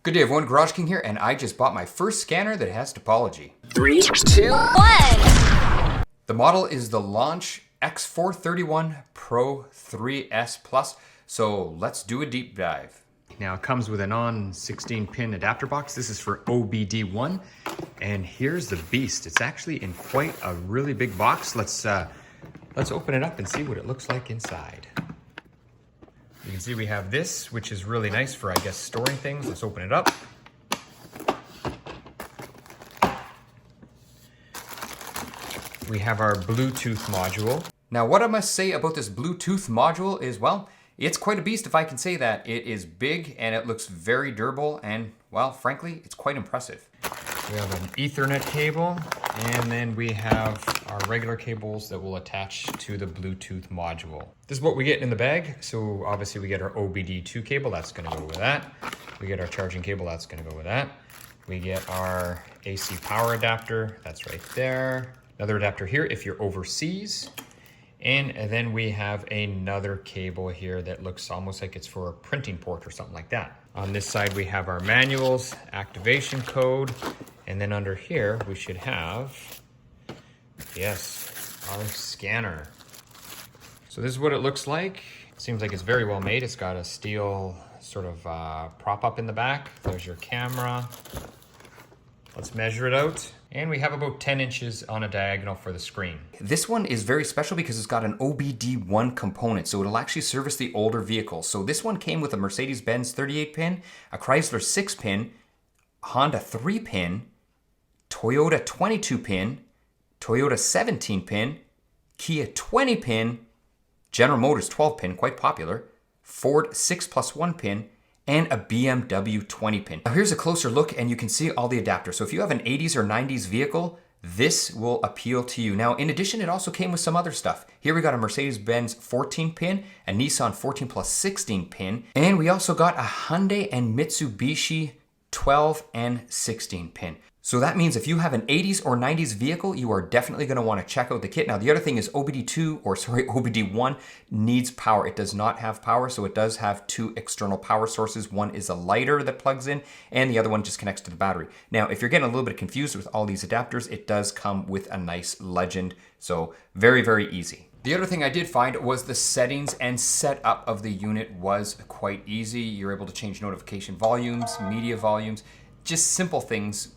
Good day everyone, GarageKing here, and I just bought my first scanner that has topology. 3, 2, 1. The model is the Launch X431 Pro 3S Plus, so let's do a deep dive. Now it comes with a non-16 pin adapter box. This is for OBD1, and here's the beast. It's actually in quite a really big box. Let's open it up and see what it looks like inside. You can see we have this, which is really nice for, I guess, storing things. Let's open it up. We have our Bluetooth module. Now, what I must say about this Bluetooth module is, well, it's quite a beast if I can say that. It is big and it looks very durable and, well, frankly, it's quite impressive. We have an Ethernet cable, and then we have our regular cables that will attach to the Bluetooth module. This is what we get in the bag. So obviously we get our OBD2 cable, that's gonna go with that. We get our charging cable, that's gonna go with that. We get our AC power adapter, that's right there. Another adapter here if you're overseas. And then we have another cable here that looks almost like it's for a printing port or something like that. On this side, we have our manuals, activation code, and then under here, we should have, yes, our scanner. So this is what it looks like. Seems like it's very well made. It's got a steel sort of prop up in the back. There's your camera. Let's measure it out. And we have about 10 inches on a diagonal for the screen. This one is very special because it's got an OBD1 component, so it'll actually service the older vehicles. So this one came with a Mercedes-Benz 38-pin, a Chrysler 6-pin, Honda 3-pin, Toyota 22-pin, Toyota 17-pin, Kia 20-pin, General Motors 12-pin, quite popular, Ford 6+1-pin, and a BMW 20-pin. Now here's a closer look and you can see all the adapters. So if you have an 80s or 90s vehicle, this will appeal to you. Now in addition, it also came with some other stuff. Here we got a Mercedes-Benz 14-pin, a Nissan 14+16-pin, and we also got a Hyundai and Mitsubishi 12 and 16-pin. So that means if you have an 80s or 90s vehicle, you are definitely going to want to check out the kit. Now the other thing is OBD1 needs power. It does not have power, so it does have two external power sources. One is a lighter that plugs in, and the other one just connects to the battery. Now, if you're getting a little bit confused with all these adapters, it does come with a nice legend. So very, very easy. The other thing I did find was the settings and setup of the unit was quite easy. You're able to change notification volumes, media volumes, just simple things,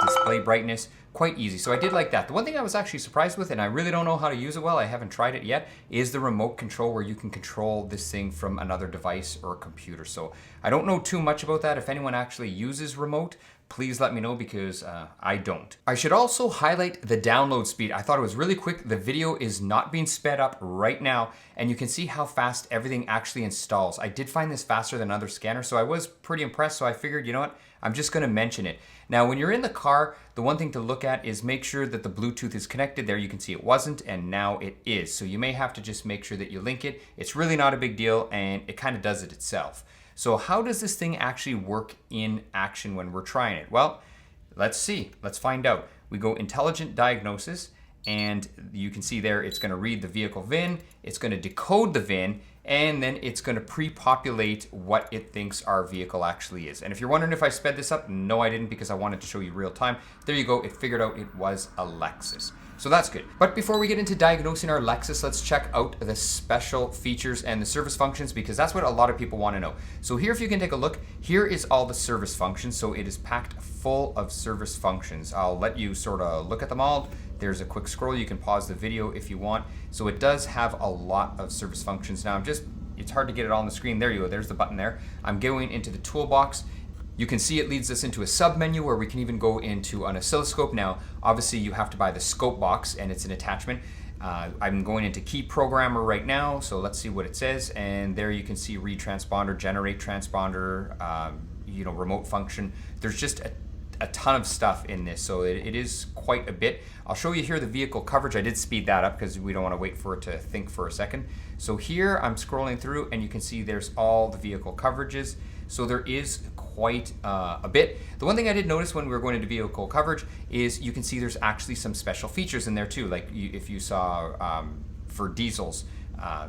display brightness, quite easy. So I did like that. The one thing I was actually surprised with, and I really don't know how to use it well, I haven't tried it yet, is the remote control where you can control this thing from another device or computer. So I don't know too much about that. If anyone actually uses remote, please let me know because I don't. I should also highlight the download speed. I thought it was really quick. The video is not being sped up right now, and you can see how fast everything actually installs. I did find this faster than other scanners, so I was pretty impressed. So I figured, you know what? I'm just gonna mention it. Now, when you're in the car, the one thing to look at is make sure that the Bluetooth is connected. There you can see it wasn't, and now it is. So you may have to just make sure that you link it. It's really not a big deal, and it kind of does it itself. So how does this thing actually work in action when we're trying it? Well, let's see, let's find out. We go intelligent diagnosis, and you can see there it's gonna read the vehicle VIN, it's gonna decode the VIN, and then it's gonna pre-populate what it thinks our vehicle actually is. And if you're wondering if I sped this up, no I didn't, because I wanted to show you real time. There you go, it figured out it was a Lexus. So that's good. But before we get into diagnosing our Lexus, let's check out the special features and the service functions, because that's what a lot of people want to know. So here, if you can take a look, here is all the service functions. So it is packed full of service functions. I'll let you sort of look at them all. There's a quick scroll. You can pause the video if you want. So it does have a lot of service functions. Now it's hard to get it all on the screen. There you go, there's the button there. I'm going into the toolbox. You can see it leads us into a sub menu where we can even go into an oscilloscope. Now, obviously you have to buy the scope box and it's an attachment. I'm going into key programmer right now, so let's see what it says. And there you can see read transponder, generate transponder, remote function. There's just a ton of stuff in this, so it is quite a bit. I'll show you here the vehicle coverage. I did speed that up because we don't want to wait for it to think for a second. So here I'm scrolling through and you can see there's all the vehicle coverages. So there is quite a bit. The one thing I did notice when we were going into vehicle coverage is you can see there's actually some special features in there too. Like if you saw for diesels,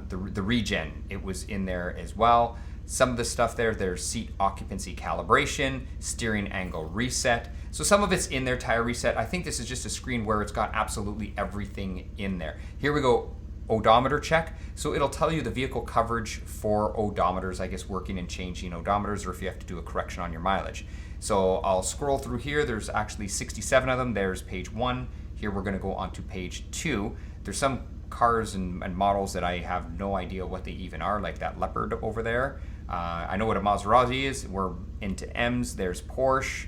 the regen, it was in there as well. Some of the stuff there's seat occupancy calibration, steering angle reset. So some of it's in there, tire reset. I think this is just a screen where it's got absolutely everything in there. Here we go, odometer check. So it'll tell you the vehicle coverage for odometers, I guess working and changing odometers, or if you have to do a correction on your mileage. So I'll scroll through here. There's actually 67 of them. There's page 1. Here we're gonna go on to page 2. There's some cars and models that I have no idea what they even are, like that Leopard over there. I know what a Maserati is. We're into M's. There's Porsche.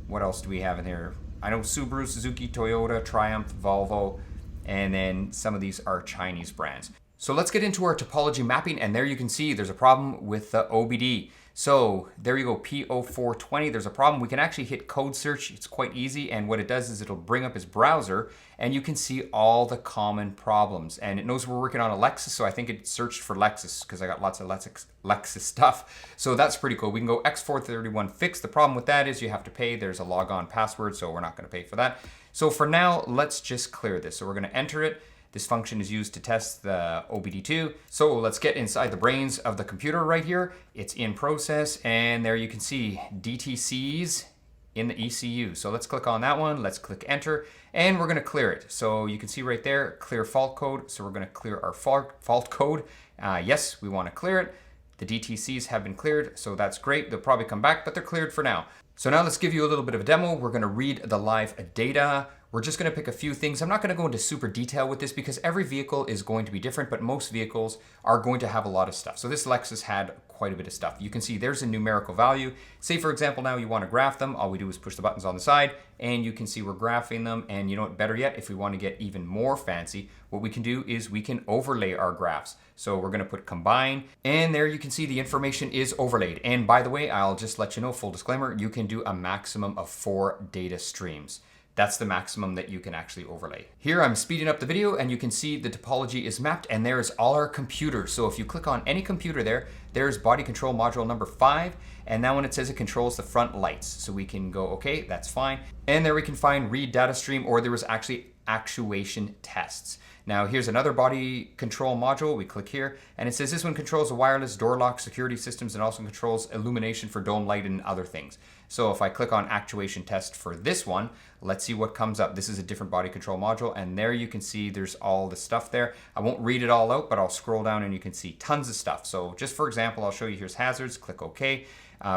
What else do we have in here? I know Subaru, Suzuki, Toyota, Triumph, Volvo, and then some of these are Chinese brands. So let's get into our topology mapping, and there you can see there's a problem with the OBD. So there you go, P0420, there's a problem. We can actually hit code search. It's quite easy, and what it does is it'll bring up his browser, and you can see all the common problems. And it knows we're working on a Lexus, so I think it searched for Lexus because I got lots of Lexus stuff. So that's pretty cool. We can go X431 fix. The problem with that is you have to pay. There's a logon password, so we're not gonna pay for that. So for now, let's just clear this. So we're gonna enter it. This function is used to test the OBD2. So let's get inside the brains of the computer right here. It's in process, and there you can see DTCs in the ECU. So let's click on that one. Let's click enter, and we're gonna clear it. So you can see right there, clear fault code. So we're gonna clear our fault code. Yes, we wanna clear it. The DTCs have been cleared, so that's great. They'll probably come back, but they're cleared for now. So now let's give you a little bit of a demo. We're gonna read the live data. We're just gonna pick a few things. I'm not gonna go into super detail with this because every vehicle is going to be different, but most vehicles are going to have a lot of stuff. So this Lexus had quite a bit of stuff. You can see there's a numerical value. Say for example, now you wanna graph them. All we do is push the buttons on the side, and you can see we're graphing them. And you know what, better yet, if we wanna get even more fancy, what we can do is we can overlay our graphs. So we're gonna put combine, and there you can see the information is overlaid. And by the way, I'll just let you know, full disclaimer, you can do a maximum of 4 data streams. That's the maximum that you can actually overlay. Here I'm speeding up the video, and you can see the topology is mapped, and there's all our computers. So if you click on any computer there's body control module number 5, and now when it says it controls the front lights. So we can go, okay, that's fine. And there we can find read data stream, or there was actually actuation tests. Now here's another body control module. We click here, and it says this one controls the wireless door lock security systems and also controls illumination for dome light and other things. So if I click on actuation test for this one, let's see what comes up. This is a different body control module, and there you can see there's all the stuff there. I won't read it all out, but I'll scroll down and you can see tons of stuff. So just for example, I'll show you, here's hazards, click OK.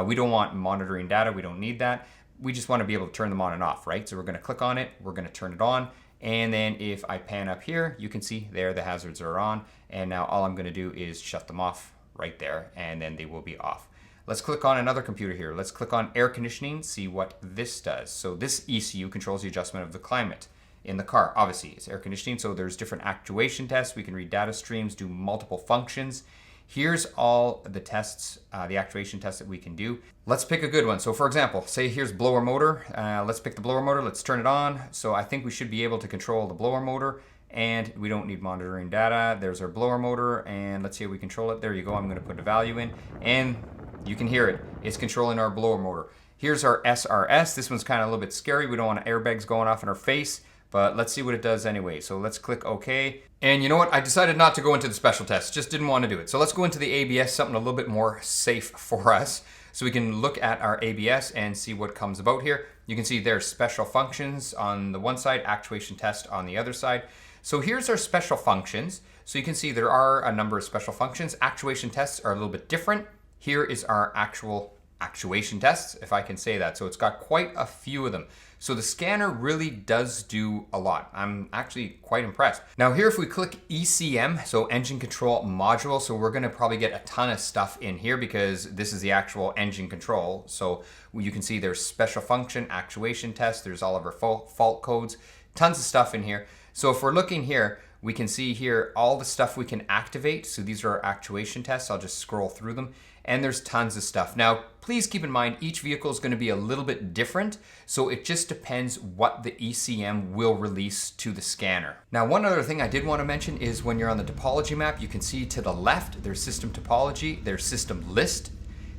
We don't want monitoring data, we don't need that. We just want to be able to turn them on and off, right? So we're gonna click on it, we're gonna turn it on. And then if I pan up here, you can see there the hazards are on. And now all I'm gonna do is shut them off right there, and then they will be off. Let's click on another computer here. Let's click on air conditioning, see what this does. So this ECU controls the adjustment of the climate in the car. Obviously, it's air conditioning, so there's different actuation tests. We can read data streams, do multiple functions. Here's all the tests, the actuation tests that we can do. Let's pick a good one. So for example, say here's blower motor. Let's pick the blower motor, let's turn it on. So I think we should be able to control the blower motor, and we don't need monitoring data. There's our blower motor, and let's see how we control it. There you go, I'm gonna put a value in, and you can hear it. It's controlling our blower motor. Here's our SRS. This one's kind of a little bit scary. We don't want airbags going off in our face, but let's see what it does anyway. So let's click OK. And you know what? I decided not to go into the special tests. Just didn't want to do it. So let's go into the ABS, something a little bit more safe for us. So we can look at our ABS and see what comes about here. You can see there's special functions on the one side, actuation test on the other side. So here's our special functions. So you can see there are a number of special functions. Actuation tests are a little bit different. Here is our actual actuation tests, if I can say that. So it's got quite a few of them. So the scanner really does do a lot. I'm actually quite impressed. Now here, if we click ECM, so engine control module, so we're gonna probably get a ton of stuff in here because this is the actual engine control. So you can see there's special function, actuation test, there's all of our fault codes, tons of stuff in here. So if we're looking here, we can see here all the stuff we can activate. So these are our actuation tests. I'll just scroll through them. And there's tons of stuff. Now, please keep in mind, each vehicle is going to be a little bit different. So it just depends what the ECM will release to the scanner. Now, one other thing I did want to mention is when you're on the topology map, you can see to the left, there's system topology, there's system list,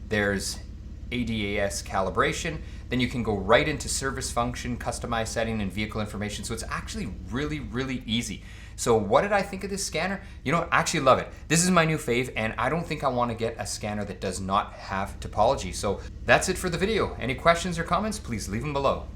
there's ADAS calibration. Then you can go right into service function, customize setting, and vehicle information. So it's actually really, really easy. So what did I think of this scanner? You know, I actually love it. This is my new fave, and I don't think I want to get a scanner that does not have topology. So that's it for the video. Any questions or comments, please leave them below.